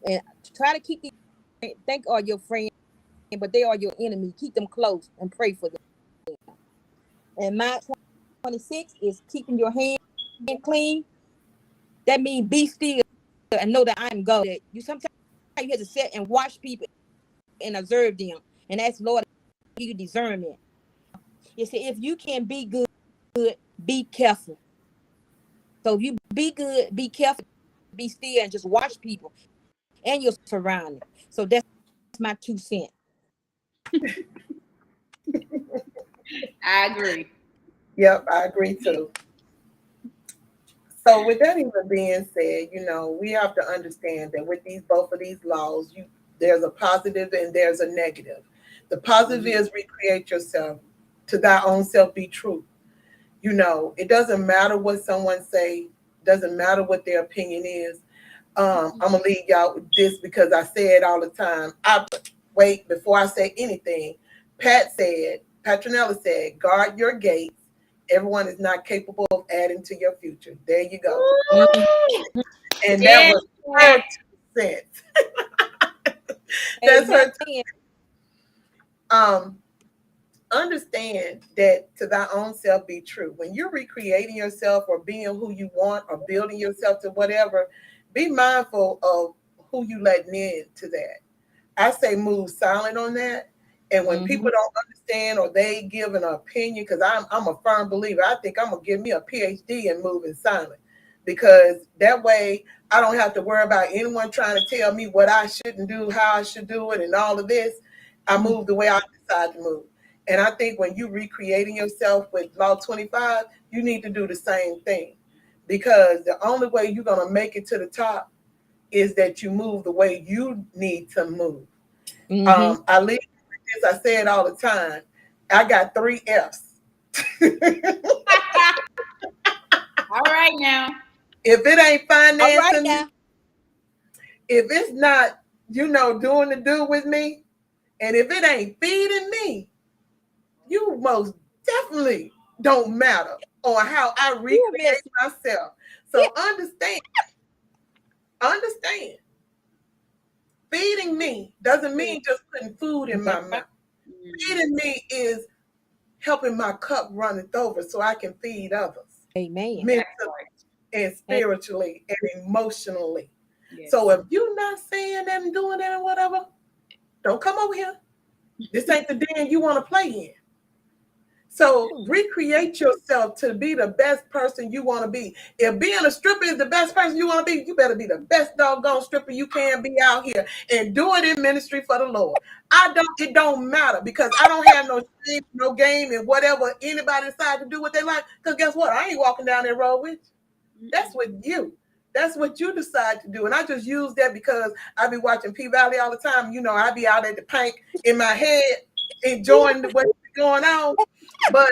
S3: And try to keep these, think are your friends, but they are your enemy. Keep them close and pray for them. And my 26 is keeping your hand clean. That means be still and know that I'm God. That you sometimes you have to sit and watch people and observe them and ask Lord to give you discernment. You see, if you can be good, be careful. So if you be good, be careful, be still, and just watch people and your surroundings. So that's my 2 cents.
S2: I agree.
S1: Yep, I agree too. So with that even being said, you know, we have to understand that with these both of these laws, there's a positive and there's a negative. The positive is recreate yourself, to thy own self be true. You know, it doesn't matter what someone say, doesn't matter what their opinion is. I'm gonna leave y'all with this because I say it all the time. I wait before I say anything. Patronella said, guard your gates Everyone is not capable of adding to your future. There you go.
S3: Mhm.
S1: And that
S2: Yes,
S1: was her 2 cents. That's her.
S3: Amen.
S1: Understand that to thy own self be true. When you're recreating yourself or being who you want or building yourself to whatever, be mindful of who you letting in to that. I say move silent on that. And when people
S3: Mhm.
S1: don't understand or they give an opinion, because I'm a firm believer, I think I'm gonna give me a PhD in moving silent, because that way I don't have to worry about anyone trying to tell me what I shouldn't do, how I should do it, and all of this. I move the way I decide to move. And I think when you recreating yourself with Law 25, you need to do the same thing, because the only way you're gonna make it to the top is that you move the way you need to move.
S3: Mhm.
S1: I leave with this. I say it all the time. I got 3 F's.
S2: All right now.
S1: If it ain't
S3: All right
S1: financing me,
S3: now.
S1: if it's not, doing the do with me, and if it ain't feeding me, you most definitely don't matter on how I
S3: You miss.
S1: recreate myself.
S3: Yeah.
S1: So understand, feeding me doesn't mean just putting food in my
S3: That's
S1: mouth.
S3: right.
S1: Feeding me is helping my cup runneth over so I can feed others
S3: Amen.
S1: mentally and
S3: And
S1: spiritually and emotionally.
S2: Yes.
S1: So if you're not saying that and doing that and whatever, don't come over here. This ain't the den you want to play in. So recreate yourself to be the best person you want to be. If being a stripper is the best person you want to be, you better be the best doggone stripper you can be out here and do it in ministry for the Lord. It don't matter, because I don't have no shame, no game in whatever anybody decide to do what they like. Because guess what? I ain't walking down that road with you. That's with you. That's what you decide to do. And I just use that because I be watching P Valley all the time. I be out at the paint in my head, enjoying what's going on. But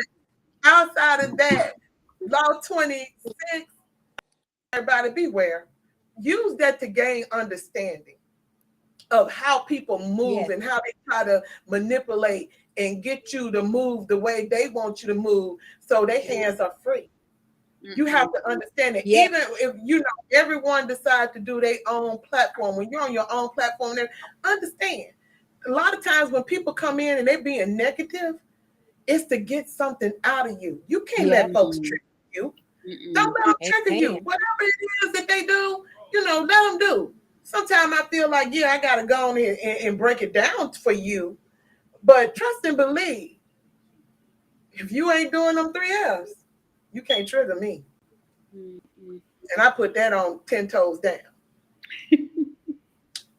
S1: outside of that, Law 26, everybody beware. Use that to gain understanding of how people move
S3: yes.
S1: and how they try to manipulate and get you to move the way they want you to move so their hands are free. You have to understand that
S3: Yes.
S1: even if everyone decides to do their own platform, when you're on your own platform, understand a lot of times when people come in and they're being negative, it's to get something out of you. You can't
S3: Yeah.
S1: let folks trick you. Don't let them trigger you.
S3: Amen.
S1: Whatever it is that they do, let them do. Sometimes I feel like, yeah, I got to go on here and break it down for you. But trust and believe, if you ain't doing them 3 F's, you can't trigger me. And I put that on 10 toes down.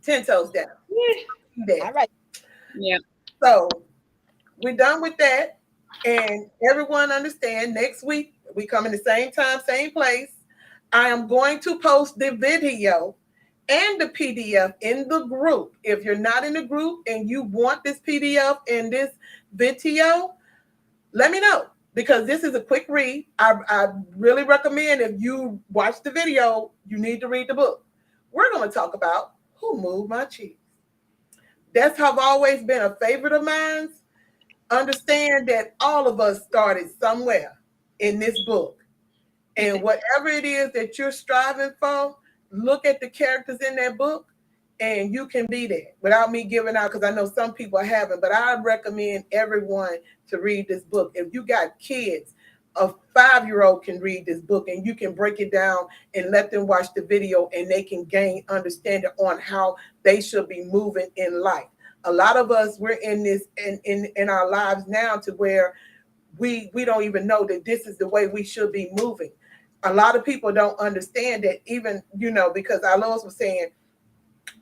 S1: 10 toes down.
S3: All right.
S2: Yeah.
S1: So we're done with that. And everyone understand, next week, we come in the same time, same place. I am going to post the video and the PDF in the group. If you're not in the group and you want this PDF and this video, let me know, because this is a quick read. I really recommend, if you watch the video, you need to read the book. We're going to talk about Who Moved My Cheese. That's have always been a favorite of mine. Understand that all of us started somewhere in this book. And whatever it is that you're striving for, look at the characters in that book and you can be there without me giving out, because I know some people haven't, but I recommend everyone to read this book. If you got kids, a 5-year-old can read this book and you can break it down and let them watch the video and they can gain understanding on how they should be moving in life. A lot of us, we're in this in our lives now to where we don't even know that this is the way we should be moving. A lot of people don't understand that, even, because our Lois was saying,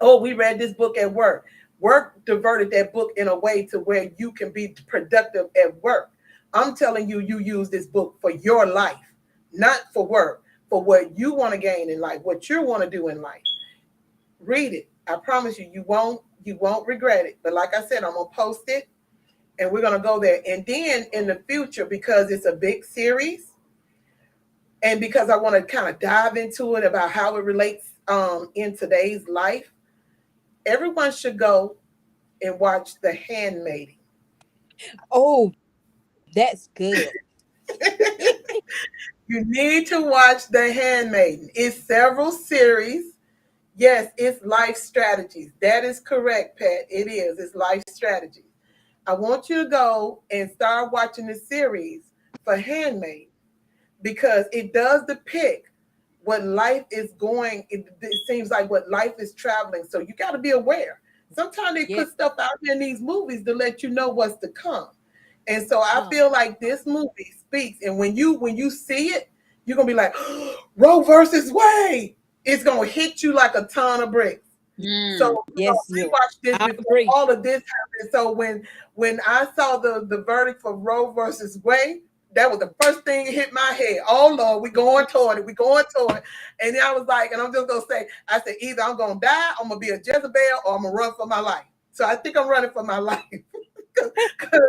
S1: oh, we read this book at work. Work diverted that book in a way to where you can be productive at work. I'm telling you, you use this book for your life, not for work, for what you want to gain in life, what you want to do in life. Read it. I promise you, you won't regret it. But like I said, I'm going to post it and we're going to go there. And then in the future, because it's a big series, and because I want to kind of dive into it about how it relates in today's life, everyone should go and watch The Handmaiden.
S3: Oh, that's good.
S1: You need to watch The Handmaiden. It's several series. Yes, it's life strategies. That is correct, Pat. It is. It's life strategies. I want you to go and start watching the series for Handmaid because it does depict what life is going. It seems like what life is traveling. So you got to be aware. Sometimes they
S3: Yeah.
S1: put stuff out there in these movies to let you know what's to come. And so I
S3: Oh.
S1: feel like this movie speaks. And when you see it, you're gonna be like, Roe versus Wade. It's gonna hit you like a ton of bricks.
S2: Mm.
S1: So
S3: Yes,
S1: we
S3: yeah.
S1: watched this
S3: I
S1: before
S3: agree.
S1: all of this happened. So when I saw the verdict for Roe versus Wade, that was the first thing that hit my head. Oh Lord, we going toward it. We going toward it. And then I was like, and I'm just gonna say, I said either I'm gonna die, I'm gonna be a Jezebel, or I'm gonna run for my life. So I think I'm running for my life because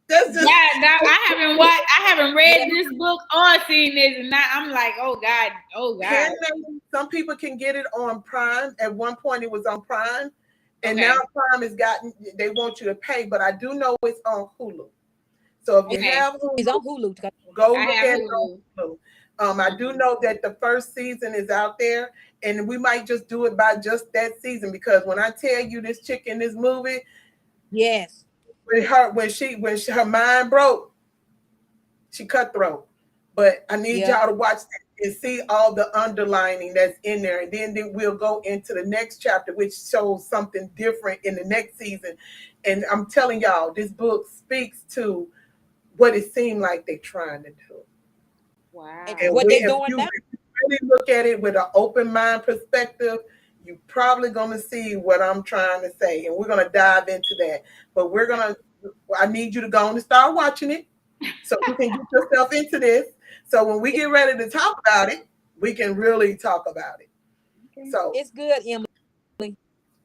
S1: that's just
S2: Yeah, I haven't read this book or seen this, and now I'm like, oh God.
S1: Handmaiden. Some people can get it on Prime. At one point, it was on Prime, and
S2: Okay.
S1: now Prime has gotten. They want you to pay, but I do know it's on Hulu. So if you
S2: Okay.
S1: have
S3: It's
S1: Hulu,
S3: on Hulu.
S1: go
S2: I
S1: look
S2: have
S1: at it on Hulu. I do know that the first season is out there, and we might just do it by just that season because when I tell you this chick in this movie,
S3: Yes.
S1: when her mind broke, she cutthroat. But I need
S3: Yeah.
S1: y'all to watch that and see all the underlining that's in there. And then we'll go into the next chapter, which shows something different in the next season. And I'm telling y'all, this book speaks to what it seemed like they're trying to do.
S2: Wow.
S1: And
S3: What they
S1: if
S3: doing
S1: you
S3: now?
S1: really look at it with an open mind perspective, you're probably going to see what I'm trying to say. And we're going to dive into that. But I need you to go on and start watching it so you can get yourself into this. So when we get ready to talk about it, we can really talk about it.
S2: Okay.
S1: So
S3: It's good, Emily.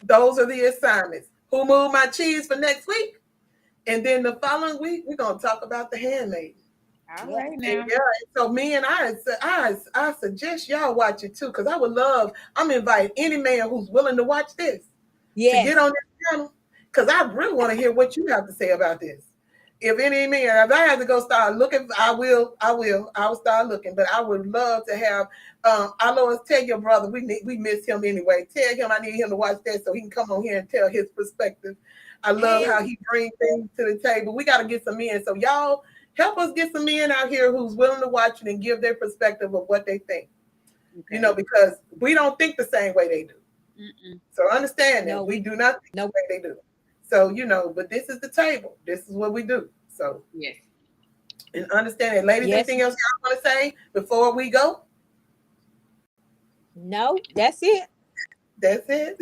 S1: those are the assignments. Who moved my cheese for next week? And then the following week, we're going to talk about The Handmaiden.
S2: All
S3: Yeah.
S2: right
S1: And
S2: now.
S1: yeah, so me and I suggest y'all watch it too, because I'm inviting any man who's willing to watch this to
S3: Yes.
S1: get on this channel, because I really want to hear what you have to say about this. If any man, if I have to go start looking, I will start looking. But I would love to have. Alois, tell your brother we miss him anyway. Tell him I need him to watch that so he can come on here and tell his perspective. I love how he brings things to the table. We got to get some men. So y'all help us get some men out here who's willing to watch it and give their perspective of what they think.
S2: Okay.
S1: Because we don't think the same way they do.
S2: Mm-mm.
S1: So understand that
S3: No,
S1: we do not think the way they do. So, but this is the table. This is what we do. So,
S2: Yes.
S1: and understand that. Ladies,
S3: Yes.
S1: anything else y'all want to say before we go?
S3: No, that's it.
S1: That's it.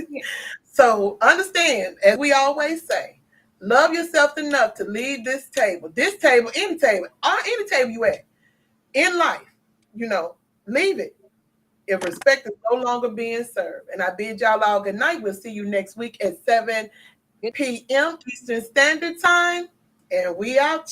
S1: So, understand, as we always say, love yourself enough to leave this table, any table, or any table you at in life, leave it if respect is no longer being served. And I bid y'all all good night. We'll see you next week at 7 p.m. Eastern Standard Time. And we out.